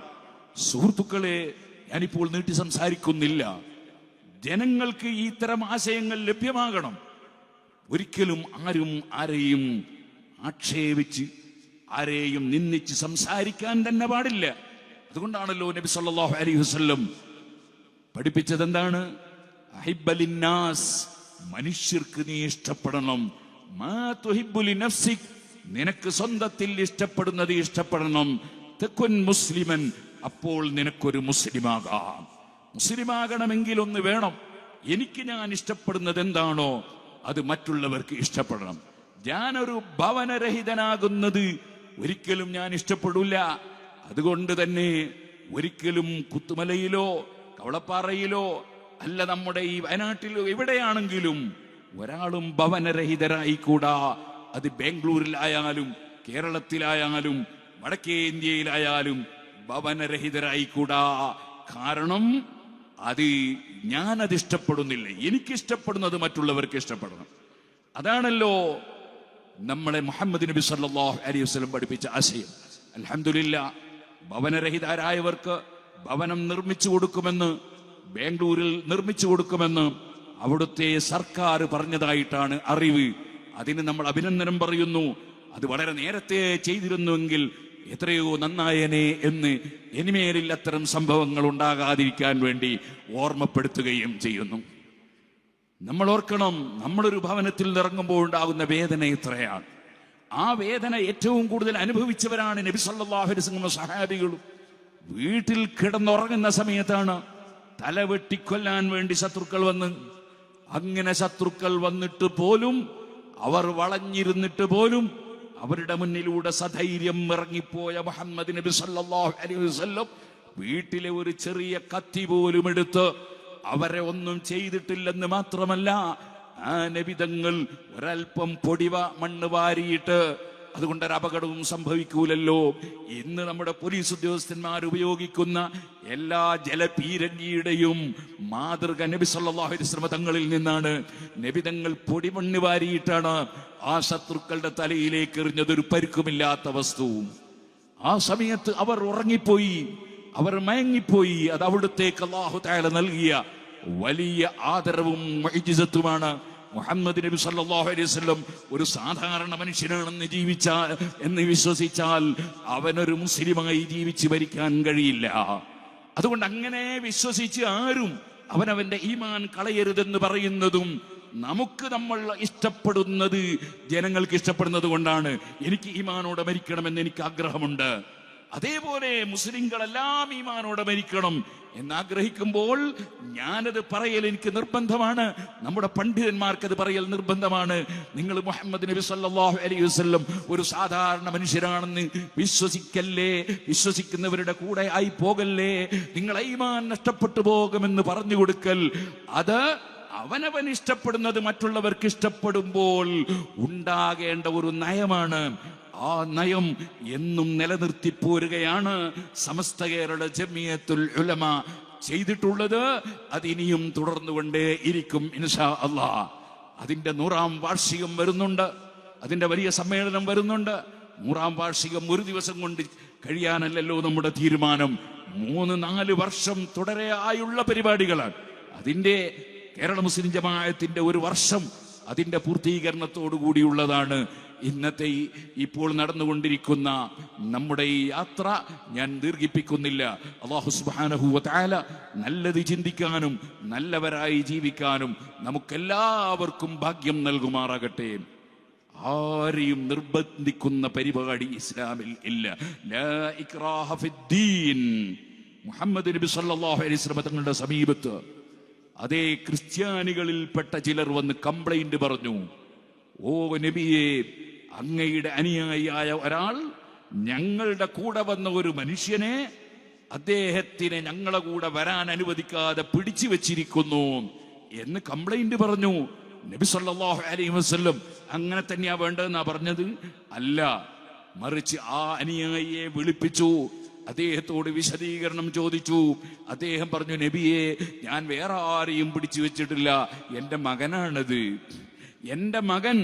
സുഹൃത്തുക്കളെ, ഞാനിപ്പോൾ നീട്ടി സംസാരിക്കുന്നില്ല. ജനങ്ങൾക്ക് ഈ ഇത്തരം ആശയങ്ങൾ ലഭ്യമാകണം. ഒരിക്കലും ആരും ആരെയും ആക്ഷേപിച്ച് ആരെയും നിന്ദിച്ച് സംസാരിക്കാൻ തന്നെ പാടില്ല. അതുകൊണ്ടാണല്ലോ നബി സല്ലല്ലാഹു അലൈഹി വസല്ലം പഠിപ്പിച്ചത് എന്താണ്? അഹിബ്ബലിന്നാസ്, മനുഷ്യർക്ക് നീ ഇഷ്ടപ്പെടണം. മാ തുഹിബ്ബു ലിനഫ്സിക്, നിനക്ക് സ്വന്തത്തിൽ ഇഷ്ടപ്പെടുന്നത് ഇഷ്ടപ്പെടണം. തകുൻ മുസ്ലിമൻ, അപ്പോൾ നിനക്കൊരു മുസ്ലിമാകാം. മുസ്ലിമാകണമെങ്കിൽ ഒന്ന് വേണം, എനിക്ക് ഞാൻ ഇഷ്ടപ്പെടുന്നത് എന്താണോ അത് മറ്റുള്ളവർക്ക് ഇഷ്ടപ്പെടണം. ഞാനൊരു ഭവനരഹിതനാകുന്നത് ഒരിക്കലും ഞാൻ ഇഷ്ടപ്പെടില്ല. അതുകൊണ്ട് തന്നെ ഒരിക്കലും കുത്തുമലയിലോ കവളപ്പാറയിലോ അല്ല, നമ്മുടെ ഈ വയനാട്ടിലോ എവിടെയാണെങ്കിലും ഒരാളും ഭവനരഹിതരായിക്കൂടാ. അത് ബാംഗ്ലൂരിലായാലും കേരളത്തിലായാലും വടക്കേ ഇന്ത്യയിലായാലും ഭവനരഹിതരായിക്കൂടാ. കാരണം അത് ഞാനത് ഇഷ്ടപ്പെടുന്നില്ല. എനിക്കിഷ്ടപ്പെടുന്നത് മറ്റുള്ളവർക്ക് ഇഷ്ടപ്പെടണം. അതാണല്ലോ നമ്മളെ മുഹമ്മദ് നബി സല്ലല്ലാഹു അലൈഹി വസല്ലം പഠിപ്പിച്ച ആശയം. അൽഹംദുലില്ലാഹ്, ഭവനരഹിതരായവർക്ക് ഭവനം നിർമ്മിച്ചു കൊടുക്കുമെന്ന്, ബാംഗ്ലൂരിൽ നിർമ്മിച്ചു കൊടുക്കുമെന്ന് അവിടുത്തെ സർക്കാർ പറഞ്ഞതായിട്ടാണ് അറിവ്. അതിന് നമ്മൾ അഭിനന്ദനം പറയുന്നു. അത് വളരെ നേരത്തെ ചെയ്തിരുന്നുവെങ്കിൽ എത്രയോ നന്നായനെ എന്ന് ഇനിമേലിൽ അത്തരം സംഭവങ്ങൾ ഉണ്ടാകാതിരിക്കാൻ വേണ്ടി ഓർമ്മപ്പെടുത്തുകയും ചെയ്യുന്നു. നമ്മൾ ഓർക്കണം, നമ്മളൊരു ഭവനത്തിൽ ഇറങ്ങുമ്പോൾ ഉണ്ടാകുന്ന വേദന എത്രയാണ്. ആ വേദന ഏറ്റവും കൂടുതൽ അനുഭവിച്ചവരാണ് നബി സല്ലല്ലാഹു അലൈഹി വസല്ലം സഹാബികളും. വീട്ടിൽ കിടന്നുറങ്ങുന്ന സമയത്താണ് തല വെട്ടിക്കൊല്ലാൻ വേണ്ടി ശത്രുക്കൾ വന്ന്, അങ്ങനെ ശത്രുക്കൾ വന്നിട്ട് പോലും, അവർ വളഞ്ഞിരുന്നിട്ട് പോലും അവരുടെ മുന്നിലൂടെ സധൈര്യം ഇറങ്ങിപ്പോയ മുഹമ്മദ് നബി സല്ലല്ലാഹു അലൈഹി വസല്ലം വീട്ടിലെ ഒരു ചെറിയ കത്തി പോലും എടുത്ത് അവരെ ഒന്നും ചെയ്തിട്ടില്ലെന്ന് മാത്രമല്ല, ആ നബിതങ്ങൾ ഒരൽപ്പം മണ്ണ് വാരിയിട്ട് അതുകൊണ്ടൊരു അപകടവും സംഭവിക്കൂലല്ലോ. ഇന്ന് നമ്മുടെ പോലീസ് ഉദ്യോഗസ്ഥന്മാർ ഉപയോഗിക്കുന്ന എല്ലാ ജലപീരങ്കിയുടെയും മാതൃക നബി സല്ലല്ലാഹു അലൈഹി വസല്ലം തങ്ങളിൽ നിന്നാണ്. നബിതങ്ങൾ പൊടിമണ്ണ് വാരിയിട്ടാണ് ആ ശത്രുക്കളുടെ തലയിലേക്ക് എറിഞ്ഞതൊരു പരുക്കുമില്ലാത്ത വസ്തുവും. ആ സമയത്ത് അവർ ഉറങ്ങിപ്പോയി, അവർ മയങ്ങിപ്പോയി. അത് അവിടുത്തേക്ക് അല്ലാഹു തആല നൽകിയ വലിയ ആദരവും മുഅ്ജിസത്തുമാണ്. മുഹമ്മദ് നബി സല്ലല്ലാഹു അലൈഹി വസല്ലം ഒരു സാധാരണ മനുഷ്യനാണെന്ന് വിശ്വസിച്ചാൽ അവനൊരു മുസ്ലിമായി ജീവിച്ച് മരിക്കാൻ കഴിയില്ല. അതുകൊണ്ട് അങ്ങനെ വിശ്വസിച്ച് ആരും അവനവന്റെ ഈമാൻ കളയരുതെന്ന് പറയുന്നതും നമ്മൾ ഇഷ്ടപ്പെടുന്നത് ജനങ്ങൾക്ക് ഇഷ്ടപ്പെടുന്നത് കൊണ്ടാണ്. എനിക്ക് ഈമാനോടെ മരിക്കണമെന്ന് എനിക്ക് ആഗ്രഹമുണ്ട്. അതേപോലെ മുസ്ലിങ്ങളെല്ലാം ഈമാനോടെ മരിക്കണം എന്നാഗ്രഹിക്കുമ്പോൾ ഞാനത് പറയൽ എനിക്ക് നിർബന്ധമാണ്. നമ്മുടെ പണ്ഡിതന്മാർക്കത് പറയൽ നിർബന്ധമാണ്. നിങ്ങൾ മുഹമ്മദ് നബി സല്ലല്ലാഹു അലൈഹി വസല്ലം ഒരു സാധാരണ മനുഷ്യരാണെന്ന് വിശ്വസിക്കല്ലേ, വിശ്വസിക്കുന്നവരുടെ കൂടെ ആയി പോകല്ലേ, നിങ്ങൾ ഈമാൻ നഷ്ടപ്പെട്ടു പോകുമെന്ന് പറഞ്ഞു കൊടുക്കൽ, അത് അവനവൻ ഇഷ്ടപ്പെടുന്നത് മറ്റുള്ളവർക്ക് ഇഷ്ടപ്പെടുമ്പോൾ ഉണ്ടാകേണ്ട ഒരു നയമാണ്. ആ നയം എന്നും നിലനിർത്തി പോരുകയാണ് സമസ്ത കേരള ജമിയത്തുൽ ഉലമ ചെയ്തിട്ടുള്ളത്. അതിനിയും തുടർന്നുകൊണ്ടേ ഇരിക്കും ഇൻഷാ അല്ലാഹ്. അതിന്റെ 100ാം വാർഷികം വരുന്നുണ്ട്, അതിന്റെ വലിയ സമ്മേളനം വരുന്നുണ്ട്. 100ാം വാർഷികം ഒരു ദിവസം കൊണ്ട് കഴിയാനല്ലല്ലോ നമ്മുടെ തീരുമാനം. 3-4 വർഷം തുടരെയായുള്ള പരിപാടികളാണ്. അതിന്റെ കേരള മുസ്ലിം ജമാഅത്തിന്റെ ഒരു വർഷം അതിന്റെ പൂർത്തീകരണത്തോടു കൂടിയുള്ളതാണ് ഇന്നത്തെ ഇപ്പോൾ നടന്നുകൊണ്ടിരിക്കുന്ന നമ്മുടെ ഈ യാത്ര. ഞാൻ ദീർഘിപ്പിക്കുന്നില്ല. അല്ലാഹു സുബ്ഹാനഹു വ തആല നല്ലത് ചിന്തിക്കാനും നല്ലവരായി ജീവിക്കാനും നമുക്കെല്ലാവർക്കും ഭാഗ്യം നൽകുമാറാകട്ടെ. ആരെയും നിർബന്ധിക്കുന്ന പരിപാടി ഇസ്ലാമിൽ ഇല്ല. ലാ ഇക്റാഹ ഫിദ്ദീൻ. മുഹമ്മദ് നബി സല്ലല്ലാഹു അലൈഹി വസല്ലം തങ്ങളുടെ സമീപത്ത് അതേ ക്രിസ്ത്യാനികളിൽപ്പെട്ട ചിലർ വന്ന് കംപ്ലൈന്റ് പറഞ്ഞു, ഓ നബിയെ, അങ്ങയുടെ അനുയായിയായ ഒരാൾ ഞങ്ങളുടെ കൂടെ വന്ന ഒരു മനുഷ്യനെ, അദ്ദേഹത്തിനെ ഞങ്ങളെ കൂടെ വരാൻ അനുവദിക്കാതെ പിടിച്ചു വെച്ചിരിക്കുന്നു എന്ന് കംപ്ലൈന്റ് പറഞ്ഞു. നബി സല്ലല്ലാഹു അലൈഹി വസല്ലം അങ്ങനെ തന്നെയാ വേണ്ടതെന്നാ പറഞ്ഞത്? അല്ല, മറിച്ച് ആ അനുയായിയെ വിളിപ്പിച്ചു, അദ്ദേഹത്തോട് വിശദീകരണം ചോദിച്ചു. അദ്ദേഹം പറഞ്ഞു, നബിയെ, ഞാൻ വേറെ ആരെയും പിടിച്ചു വെച്ചിട്ടില്ല, എന്റെ മകനാണത്, എന്റെ മകൻ.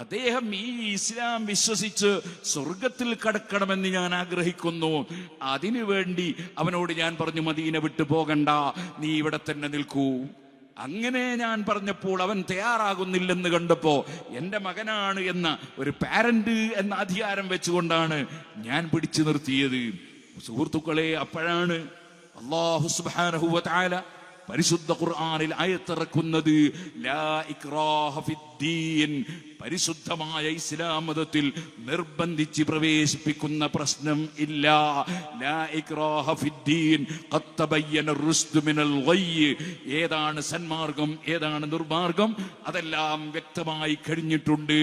അദ്ദേഹം ഈ ഇസ്ലാം വിശ്വസിച്ച് സ്വർഗത്തിൽ കടക്കണമെന്ന് ഞാൻ ആഗ്രഹിക്കുന്നു. അതിനുവേണ്ടി അവനോട് ഞാൻ പറഞ്ഞു, മദീന വിട്ടു പോകണ്ട, നീ ഇവിടെ തന്നെ നിൽക്കൂ. അങ്ങനെ ഞാൻ പറഞ്ഞപ്പോൾ അവൻ തയ്യാറാകുന്നില്ലെന്ന് കണ്ടപ്പോ എന്റെ മകനാണ് എന്ന ഒരു പാരന്റ് എന്ന അധികാരം വെച്ചുകൊണ്ടാണ് ഞാൻ പിടിച്ചു നിർത്തിയത്. സുഹൃത്തുക്കളെ, അപ്പോഴാണ് അല്ലാഹു സുബ്ഹാനഹു വ തആല പരിശുദ്ധ ഖുർആനിൽ ആയത്തിറക്കുന്നത്, ലാ ഇക്റാഹ ഫിദ്ദീൻ. പരിശുദ്ധമായ ഇസ്ലാം മതത്തിൽ നിർബന്ധിച്ച് പ്രവേശിപ്പിക്കുന്ന പ്രശ്നം ഇല്ല. ലാ ഇക്റാഹ ഫിദ്ദീൻ ഖദ് തബയ്യന റുശ്ദു മിനൽ ഗയ്യ്. ഏതാണ് സന്മാർഗം, ഏതാണ് നിർമാർഗം, അതെല്ലാം വ്യക്തമായി കഴിഞ്ഞിട്ടുണ്ട്.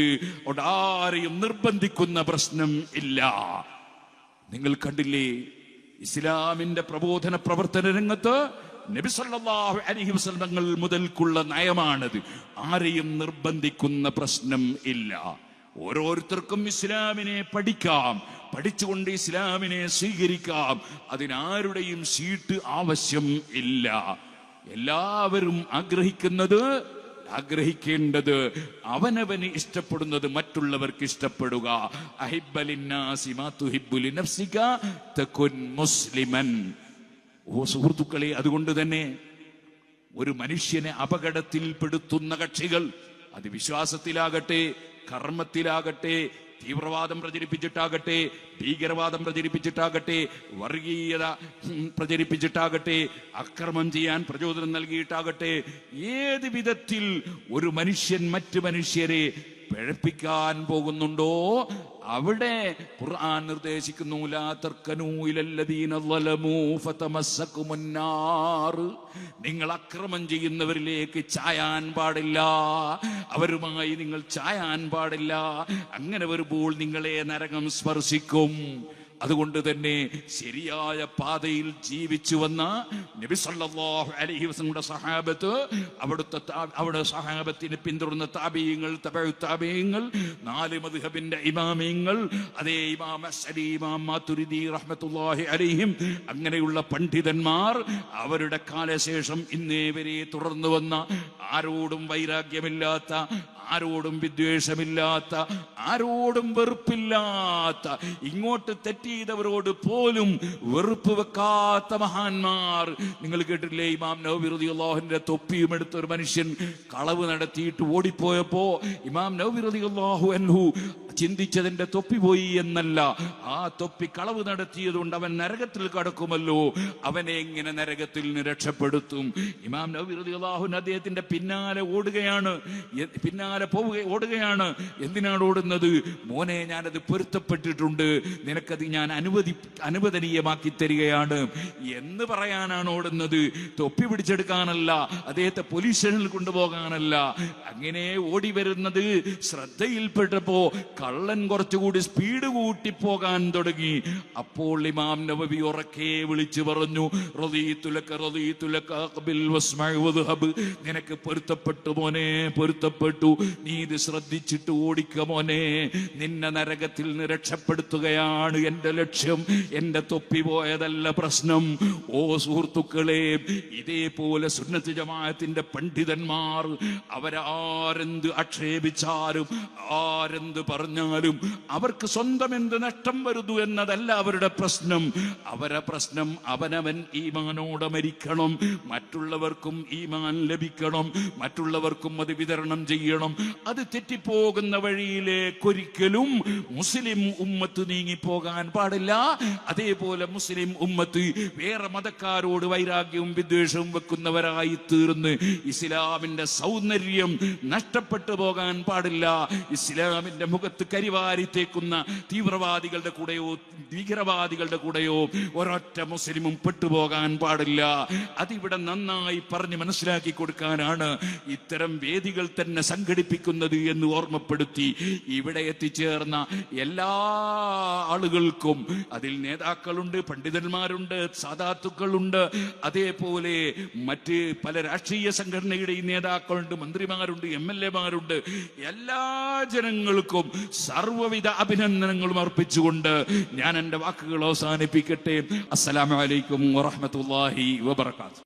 ആരെയും നിർബന്ധിക്കുന്ന പ്രശ്നം ഇല്ല. നിങ്ങൾ കണ്ടില്ലേ, ഇസ്ലാമിന്റെ പ്രബോധന പ്രവർത്തന രംഗത്ത് നബി സല്ലല്ലാഹു അലൈഹി വസല്ലം മുതൽക്കുള്ള നയമാണത്. ആരെയും നിർബന്ധിക്കുന്ന പ്രശ്നം ഇല്ല. ഓരോരുത്തർക്കും ഇസ്ലാമിനെ പഠിക്കാം, പഠിച്ചുകൊണ്ട് ഇസ്ലാമിനെ സ്വീകരിക്കാം. അതിനാരുടെയും സീറ്റ് ആവശ്യം ഇല്ല. എല്ലാവരും ആഗ്രഹിക്കേണ്ടത് അവനവന് ഇഷ്ടപ്പെടുന്നത് മറ്റുള്ളവർക്ക് ഇഷ്ടപ്പെടുക. അഹിബ്ബലിന്നാസി മാ തുഹിബ്ബു ലിനഫ്സിക തകുൻ മുസ്ലിമൻ. ഓ സുഹൃത്തുക്കളെ, അതുകൊണ്ട് തന്നെ ഒരു മനുഷ്യനെ അപകടത്തിൽപ്പെടുത്തുന്ന കക്ഷികൾ, അത് വിശ്വാസത്തിലാകട്ടെ, കർമ്മത്തിലാകട്ടെ, തീവ്രവാദം പ്രചരിപ്പിച്ചിട്ടാകട്ടെ, ഭീകരവാദം പ്രചരിപ്പിച്ചിട്ടാകട്ടെ, വർഗീയത പ്രചരിപ്പിച്ചിട്ടാകട്ടെ, അക്രമം ചെയ്യാൻ പ്രചോദനം നൽകിയിട്ടാകട്ടെ, ഏത് വിധത്തിൽ ഒരു മനുഷ്യൻ മറ്റു മനുഷ്യരെ പിഴപ്പിക്കാൻ പോകുന്നുണ്ടോ അവിടെ ഖുർആൻ നിർദ്ദേശിക്കുന്നു, ലാ തർക്കനൂ ഇലല്ലദീന ളലമൂ ഫതമസ്സകുമുന്നാർ. നിങ്ങൾ അക്രമം ചെയ്യുന്നവരിലേക്ക് ചായാൻ പാടില്ല, അവരുമായി നിങ്ങൾ ചായാൻ പാടില്ല. അങ്ങനെ വരുമ്പോൾ നിങ്ങളെ നരകം സ്പർശിക്കും. അതുകൊണ്ട് തന്നെ ശരിയായ പാതയിൽ ജീവിച്ചു വന്ന നബി സല്ലല്ലാഹു അലൈഹി വസല്ലമയുടെ സഹാബത്ത്, അവിടെ സഹാബത്തിനെ പിന്തുടർന്ന താബിഈങ്ങൾ, തബഉ താബിഈങ്ങൾ, 4 മദ്ഹബിന്റെ ഇമാമിങ്ങൾ, അതേ ഇമാം അശ്അരി, ഇമാം മാതുരിദി റഹ്മത്തുള്ളാഹി അലൈഹിം, അങ്ങനെയുള്ള പണ്ഡിതന്മാർ അവരുടെ കാലശേഷം ഇന്നേ വരെ തുടർന്നു വന്ന, ആരോടും വൈരാഗ്യമില്ലാത്ത, ആരോടും വിദ്വേഷമില്ലാത്ത, ആരോടും വെറുപ്പില്ലാത്ത, ഇങ്ങോട്ട് തെറ്റിയവരോട് പോലും വെറുപ്പ് വെക്കാത്ത മഹാന്മാർ. നിങ്ങൾ കേട്ടില്ലേ, ഇമാം നവവി റളിയല്ലാഹുവിന്റെ തൊപ്പിയും എടുത്ത ഒരു മനുഷ്യൻ കളവ് നടത്തിയിട്ട് ഓടിപ്പോയപ്പോ ഇമാം നവവി റളിയല്ലാഹു അൻഹു ചിന്തിച്ചതിന്റെ തൊപ്പി പോയി എന്നല്ല, ആ തൊപ്പി കളവ് നടത്തിയതുകൊണ്ട് അവൻ നരകത്തിൽ കടക്കുമല്ലോ, അവനെ എങ്ങനെ നരകത്തിൽ നിന്ന് രക്ഷപ്പെടുത്തും? ഇമാം നവവി റളിയല്ലാഹു അൻഹു അദ്ദേഹത്തിന്റെ പിന്നാലെ ഓടുകയാണ്. എന്തിനാണ് ഓടുന്നത്? മോനെ, ഞാനത് പൊരുത്തപ്പെട്ടിട്ടുണ്ട്, നിനക്കത് ഞാൻ അനുവദനീയമാക്കി തരികയാണ് എന്ന് പറയാനാണ് ഓടുന്നത്. തൊപ്പി പിടിച്ചെടുക്കാനല്ല, അദ്ദേഹത്തെ പോലീസ് സ്റ്റേഷനിൽ കൊണ്ടുപോകാനല്ല. അങ്ങനെ ഓടി വരുന്നത് ശ്രദ്ധയിൽപ്പെട്ടപ്പോ കള്ളൻ കുറച്ചുകൂടി സ്പീഡ് കൂട്ടി പോകാൻ തുടങ്ങി. അപ്പോൾ ഇമാം നവവി ഉറക്കെ വിളിച്ചു പറഞ്ഞു, നിനക്ക് പൊരുത്തപ്പെട്ടു മോനെ, പൊരുത്തപ്പെട്ടു. നീ ഇത് ശ്രദ്ധിച്ചിട്ട് ഓടിക്ക മോനെ, നിന്നെ നരകത്തിൽ നിന്ന് രക്ഷപ്പെടുത്തുകയാണ് എന്റെ ലക്ഷ്യം. എന്റെ തൊപ്പി പോയതല്ല പ്രശ്നം. ഓ സുഹൃത്തുക്കളെ, ഇതേപോലെ സുന്നത്ത് ജമാഅത്തിന്റെ പണ്ഡിതന്മാർ അവരാരെന്ത് ആക്ഷേപിച്ചാലും, ആരെന്ത് പറഞ്ഞാലും അവർക്ക് സ്വന്തം എന്ത് നഷ്ടം വരുന്നു എന്നതല്ല അവരുടെ പ്രശ്നം. അവരുടെ പ്രശ്നം അവനവൻ ഈമാനോടെ മരിക്കണം, മറ്റുള്ളവർക്കും ഈമാൻ ലഭിക്കണം, മറ്റുള്ളവർക്കും അത് വിതരണം ചെയ്യണം. അത് തെറ്റിപ്പോകുന്ന വഴിയിലേക്കൊരിക്കലും മുസ്ലിം ഉമ്മത്ത് നീങ്ങിപ്പോകാൻ പാടില്ല. അതേപോലെ മുസ്ലിം ഉമ്മത്ത് വേറെ മതക്കാരോട് വൈരാഗ്യവും വിദ്വേഷവും വെക്കുന്നവരായി തീർന്ന് ഇസ്ലാമിന്റെ സൗന്ദര്യം നഷ്ടപ്പെട്ടു പോകാൻ പാടില്ല. ഇസ്ലാമിന്റെ മുഖത്ത് കരിവാരി തേക്കുന്ന തീവ്രവാദികളുടെ കൂടെയോ ഭീകരവാദികളുടെ കൂടെയോ ഒരൊറ്റ മുസ്ലിമും പെട്ടുപോകാൻ പാടില്ല. അതിവിടെ നന്നായി പറഞ്ഞ് മനസ്സിലാക്കി കൊടുക്കാനാണ് ഇത്തരം വേദികൾ തന്നെ സംഘടിപ്പിക്കുന്നത് എന്ന് ഓർമ്മപ്പെടുത്തി ഇവിടെ എത്തിച്ചേർന്ന എല്ലാ ആളുകൾക്കും, അതിൽ നേതാക്കളുണ്ട്, പണ്ഡിതന്മാരുണ്ട്, സാദാത്തുക്കളുണ്ട്, അതേപോലെ മറ്റ് പല രാഷ്ട്രീയ സംഘടനയുടെയും നേതാക്കളുണ്ട്, മന്ത്രിമാരുണ്ട്, MLA-മാരുണ്ട്, എല്ലാ ജനങ്ങൾക്കും സർവ്വവിധ അഭിനന്ദനങ്ങളും അർപ്പിച്ചുകൊണ്ട് ഞാൻ എൻ്റെ വാക്കുകൾ അവസാനിപ്പിക്കട്ടെ. അസ്സലാമു അലൈക്കും വറഹ്മത്തുള്ളാഹി വബറകാതുഹു.